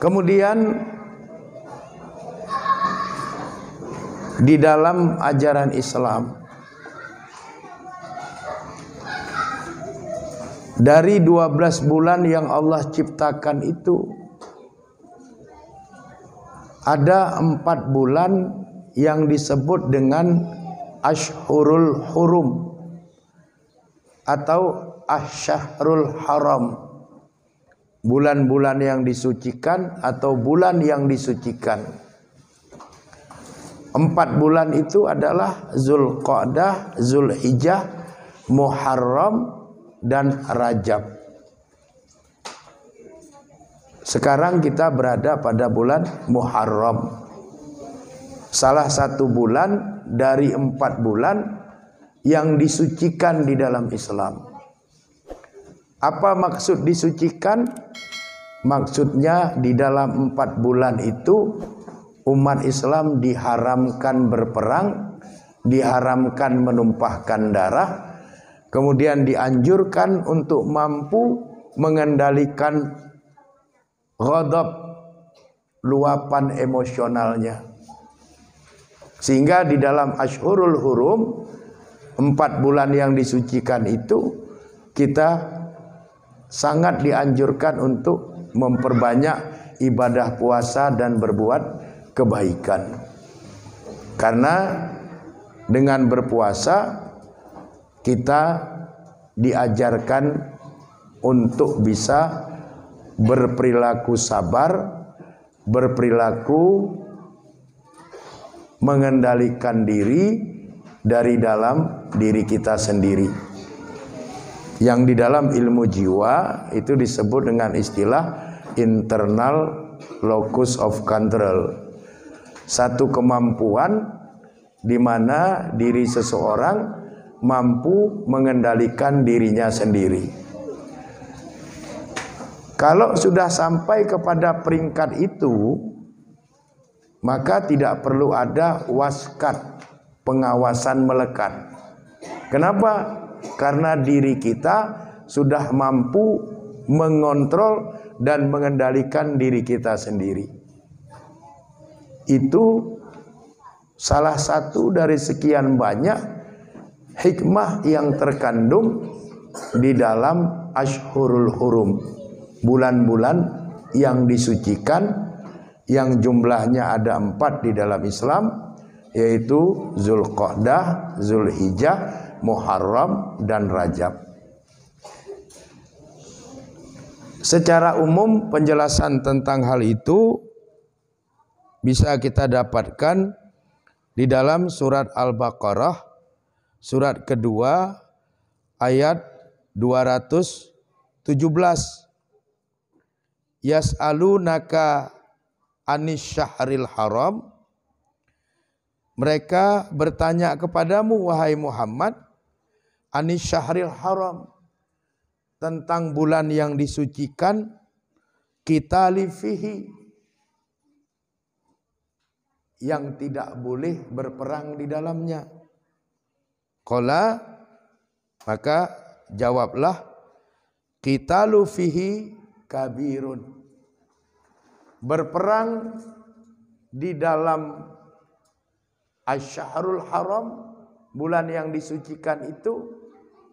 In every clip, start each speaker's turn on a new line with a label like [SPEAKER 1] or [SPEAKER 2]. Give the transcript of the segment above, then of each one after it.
[SPEAKER 1] Kemudian di dalam ajaran Islam, dari 12 bulan yang Allah ciptakan itu, ada 4 bulan yang disebut dengan Ashhurul Hurum atau Asy-Syahrul Haram, bulan-bulan yang disucikan atau bulan yang disucikan. 4 bulan itu adalah Zulqa'dah, Zulhijjah, Muharram, dan Rajab. Sekarang kita berada pada bulan Muharram, salah satu bulan dari 4 bulan yang disucikan di dalam Islam. Apa maksud disucikan? Maksudnya di dalam 4 bulan itu umat Islam diharamkan berperang, diharamkan menumpahkan darah, kemudian dianjurkan untuk mampu mengendalikan ghadab, luapan emosionalnya. Sehingga di dalam Ashhurul Hurum, 4 bulan yang disucikan itu, kita sangat dianjurkan untuk memperbanyak ibadah puasa dan berbuat kebaikan. Karena dengan berpuasa kita diajarkan untuk bisa berperilaku sabar, berperilaku mengendalikan diri dari dalam diri kita sendiri. Yang di dalam ilmu jiwa itu disebut dengan istilah internal locus of control. Satu kemampuan di mana diri seseorang mampu mengendalikan dirinya sendiri. Kalau sudah sampai kepada peringkat itu, maka tidak perlu ada waskat, pengawasan melekat. Kenapa? Karena diri kita sudah mampu mengontrol dan mengendalikan diri kita sendiri. Itu salah satu dari sekian banyak hikmah yang terkandung di dalam Ashhurul Hurum, bulan-bulan yang disucikan, yang jumlahnya ada 4 di dalam Islam, yaitu Zulqa'dah, Zulhijjah, Muharram, dan Rajab. Secara umum penjelasan tentang hal itu bisa kita dapatkan di dalam surat Al-Baqarah, surat kedua, ayat 217. Yas'alunaka anis syahril haram. Mereka bertanya kepadamu, wahai Muhammad, anis syahril haram, tentang bulan yang disucikan, qitali fihi, yang tidak boleh berperang di dalamnya. Qala, maka jawablah, qitalu fihi kabirun, berperang di dalam Asy-Syahrul Haram, bulan yang disucikan itu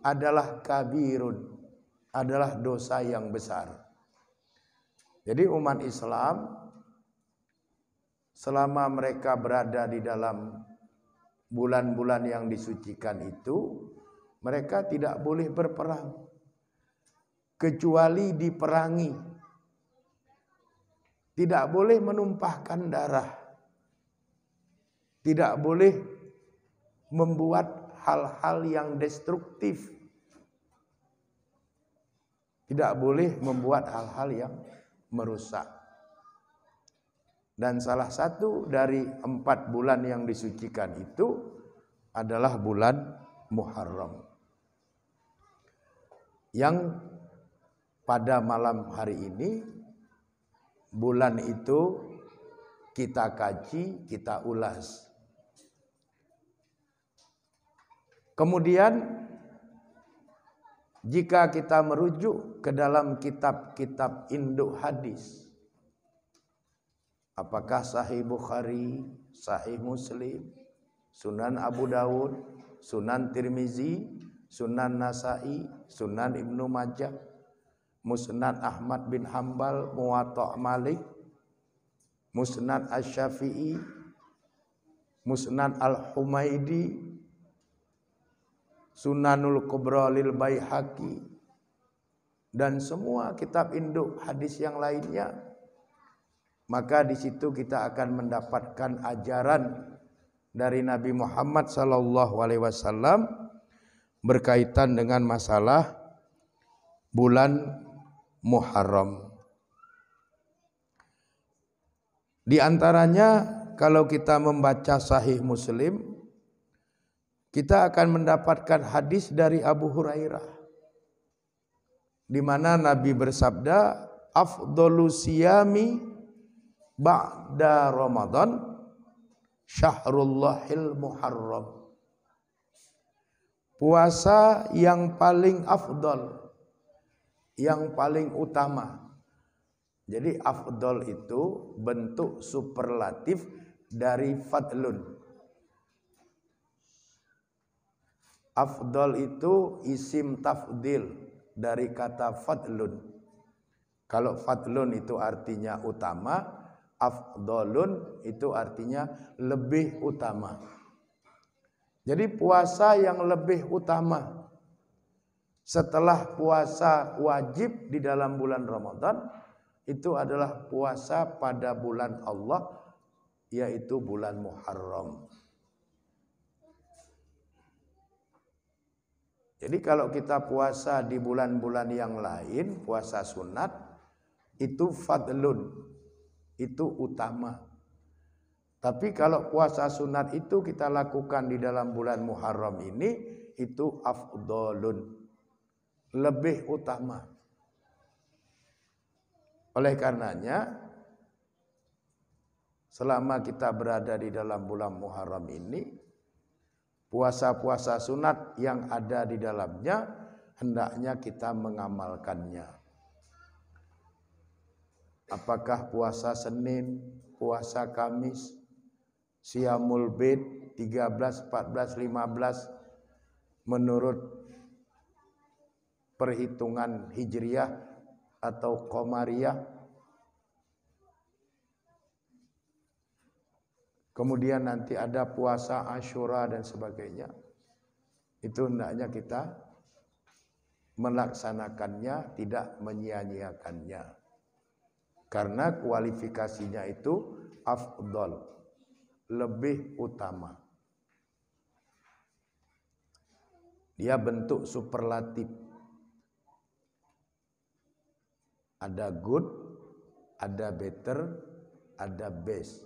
[SPEAKER 1] adalah kabirun, adalah dosa yang besar. Jadi umat Islam selama mereka berada di dalam bulan-bulan yang disucikan itu, mereka tidak boleh berperang kecuali diperangi. Tidak boleh menumpahkan darah, tidak boleh membuat hal-hal yang destruktif, tidak boleh membuat hal-hal yang merusak. Dan salah satu dari 4 bulan yang disucikan itu adalah bulan Muharram, yang pada malam hari ini bulan itu kita kaji, kita ulas. Kemudian jika kita merujuk ke dalam kitab-kitab induk hadis, Apakah Sahih Bukhari, Sahih Muslim, Sunan Abu Dawud, Sunan Tirmizi, Sunan Nasai, Sunan Ibnu Majah, Musnad Ahmad bin Hambal, Muwatta' Malik, Musnad Asy-Syafi'i, Musnad Al-Humaidi, Sunanul Kubra lil Baihaqi, dan semua kitab induk hadis yang lainnya, maka di situ kita akan mendapatkan ajaran dari Nabi Muhammad SAW berkaitan dengan masalah bulan Muharram. Di antaranya kalau kita membaca Sahih Muslim, kita akan mendapatkan hadis dari Abu Hurairah, di mana Nabi bersabda, afdhalus siyami ba'da Ramadan Syahrullahil Muharram. Puasa yang paling afdal, yang paling utama. Jadi afdal itu bentuk superlatif dari fadlun. Afdal itu isim tafdil dari kata fadlun. Kalau fadlun itu artinya utama, afdalun itu artinya lebih utama. Jadi puasa yang lebih utama setelah puasa wajib di dalam bulan Ramadan itu adalah puasa pada bulan Allah, yaitu bulan Muharram. Jadi kalau kita puasa di bulan-bulan yang lain, puasa sunat, itu fadlun, itu utama. Tapi kalau puasa sunat itu kita lakukan di dalam bulan Muharram ini, itu afdalun, lebih utama. Oleh karenanya, selama kita berada di dalam bulan Muharram ini, puasa-puasa sunat yang ada di dalamnya hendaknya kita mengamalkannya. Apakah puasa Senin, puasa Kamis, Siyamul Bid 13, 14, 15 menurut perhitungan Hijriyah atau Qamariyah. Kemudian nanti ada puasa Asyura dan sebagainya. Itu hendaknya kita melaksanakannya, tidak menyia-nyiakannya. Karena kualifikasinya itu afdal, lebih utama. Dia bentuk superlatif. Ada good, ada better, ada best.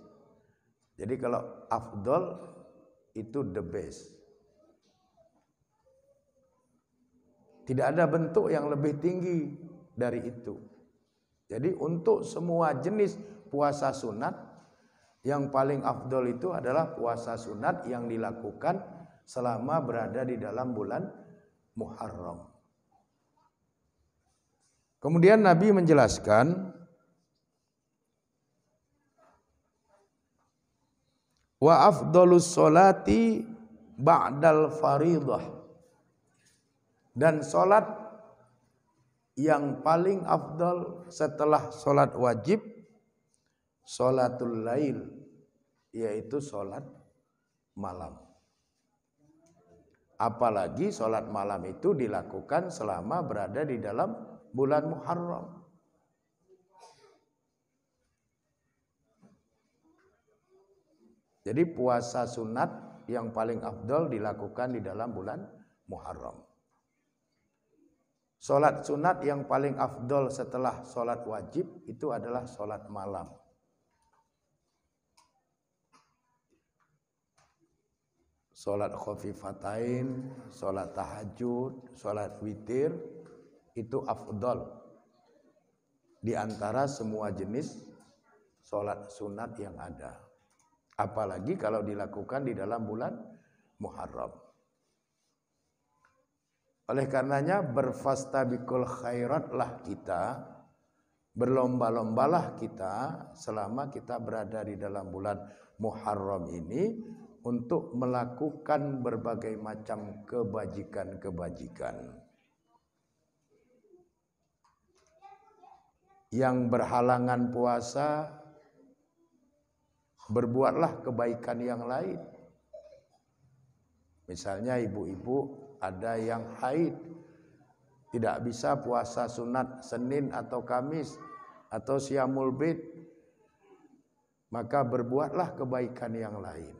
[SPEAKER 1] Jadi kalau afdal itu the best. Tidak ada bentuk yang lebih tinggi dari itu. Jadi untuk semua jenis puasa sunat, yang paling afdal itu adalah puasa sunat yang dilakukan selama berada di dalam bulan Muharram. Kemudian Nabi menjelaskan, wa afdalus sholati ba'dal faridah, dan sholat yang paling afdal setelah sholat wajib, sholatul lail, yaitu sholat malam. Apalagi sholat malam itu dilakukan selama berada di dalam bulan Muharram. Jadi puasa sunat yang paling afdal dilakukan di dalam bulan Muharram. Sholat sunat yang paling afdal setelah sholat wajib itu adalah sholat malam. Sholat khafifatain, sholat tahajud, sholat witir, itu afdal di antara semua jenis sholat sunat yang ada. Apalagi kalau dilakukan di dalam bulan Muharram. Oleh karenanya berfastabiqul khairatlah kita Berlomba-lombalah kita selama kita berada di dalam bulan Muharram ini untuk melakukan berbagai macam kebajikan-kebajikan. Yang berhalangan puasa, berbuatlah kebaikan yang lain. Misalnya ibu-ibu ada yang haid, tidak bisa puasa sunat Senin atau Kamis atau Syamul Bid, maka berbuatlah kebaikan yang lain.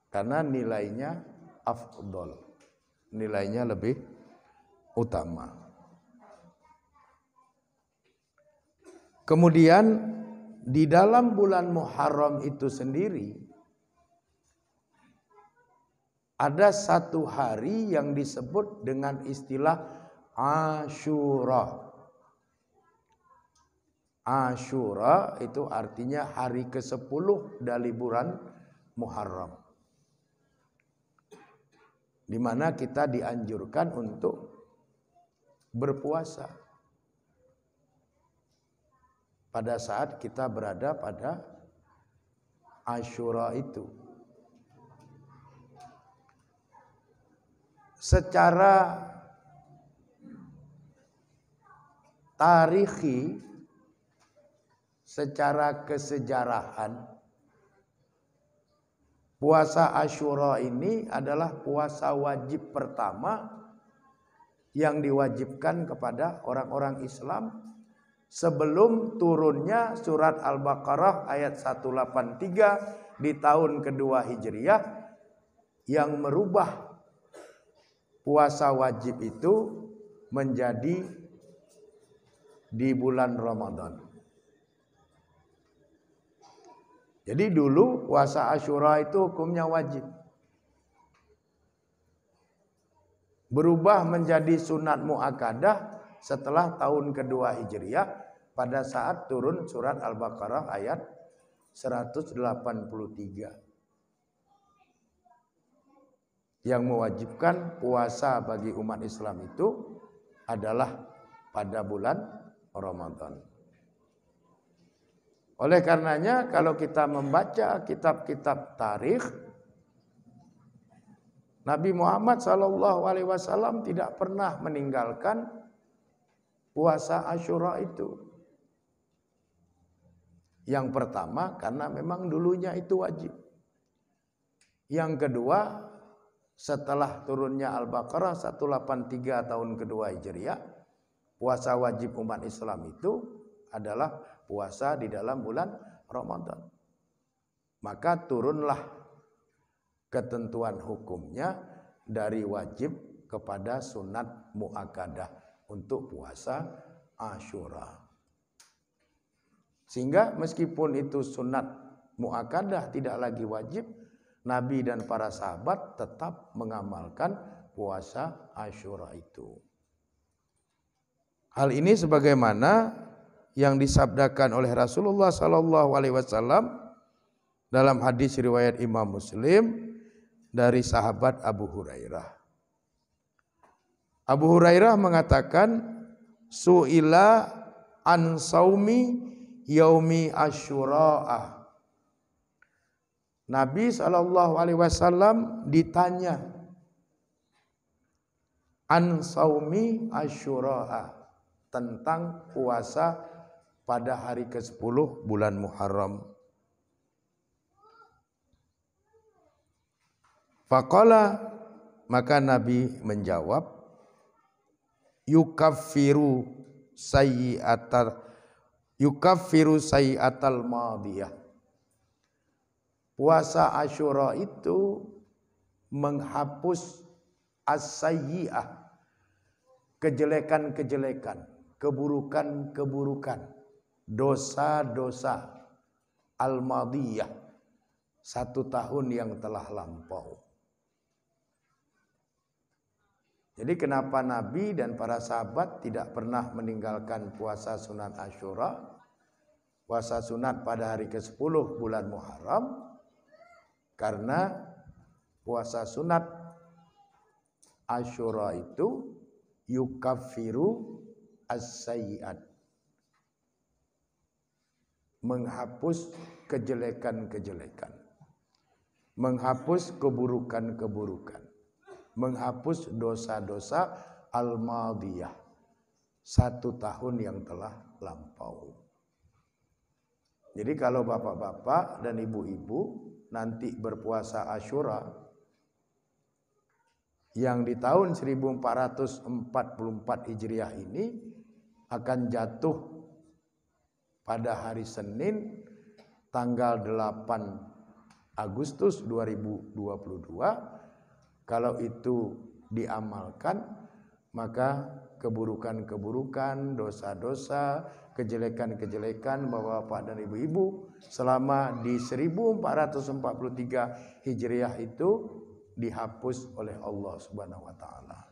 [SPEAKER 1] Karena nilainya afdol, nilainya lebih utama. Kemudian di dalam bulan Muharram itu sendiri ada satu hari yang disebut dengan istilah Asyura. Asyura itu artinya hari ke-10 dari bulan Muharram, di mana kita dianjurkan untuk berpuasa pada saat kita berada pada Asyura itu. Secara tarikhi, secara kesejarahan, puasa Asyura ini adalah puasa wajib pertama yang diwajibkan kepada orang-orang Islam sebelum turunnya surat Al-Baqarah ayat 183 di tahun kedua Hijriah yang merubah puasa wajib itu menjadi di bulan Ramadan. Jadi dulu puasa Asyura itu hukumnya wajib. Berubah menjadi sunat muakkadah setelah tahun kedua Hijriah pada saat turun surat Al-Baqarah ayat 183. Yang mewajibkan puasa bagi umat Islam itu adalah pada bulan Ramadan. Oleh karenanya kalau kita membaca kitab-kitab tarikh, Nabi Muhammad SAW tidak pernah meninggalkan puasa Asyura itu. Yang pertama karena memang dulunya itu wajib. Yang kedua, setelah turunnya Al-Baqarah 183 tahun kedua Hijriah, puasa wajib umat Islam itu adalah puasa di dalam bulan Ramadan. Maka turunlah ketentuan hukumnya dari wajib kepada sunat muakkadah untuk puasa Asyura. Sehingga meskipun itu sunat muakkadah tidak lagi wajib, Nabi dan para sahabat tetap mengamalkan puasa Asyura itu. Hal ini sebagaimana yang disabdakan oleh Rasulullah SAW dalam hadis riwayat Imam Muslim dari sahabat Abu Hurairah. Abu Hurairah mengatakan, su'ila an saumi yaumi Asyura. Nabi SAW ditanya an saumi Asyura, tentang puasa pada hari ke-10 bulan Muharram. Faqala, maka Nabi menjawab, yukaffiru sayyi'atal madiyah. Puasa Asyura itu menghapus as-sayyi'ah, kejelekan-kejelekan, keburukan-keburukan, dosa-dosa al-madiyah, 1 tahun yang telah lampau. Jadi kenapa Nabi dan para sahabat tidak pernah meninggalkan puasa sunat Asyura, puasa sunat pada hari ke-10 bulan Muharram? Karena puasa sunat Asyura itu yukaffiru as-sayyi'at, menghapus kejelekan-kejelekan, menghapus keburukan-keburukan, menghapus dosa-dosa al-madiyah, 1 tahun yang telah lampau. Jadi kalau bapak-bapak dan ibu-ibu nanti berpuasa Asyura yang di tahun 1444 Hijriah ini akan jatuh pada hari Senin tanggal 8 Agustus 2022. Kalau itu diamalkan, maka keburukan-keburukan, dosa-dosa, kejelekan-kejelekan bapak-bapak dan ibu-ibu selama di 1443 Hijriah itu dihapus oleh Allah Subhanahu wa taala.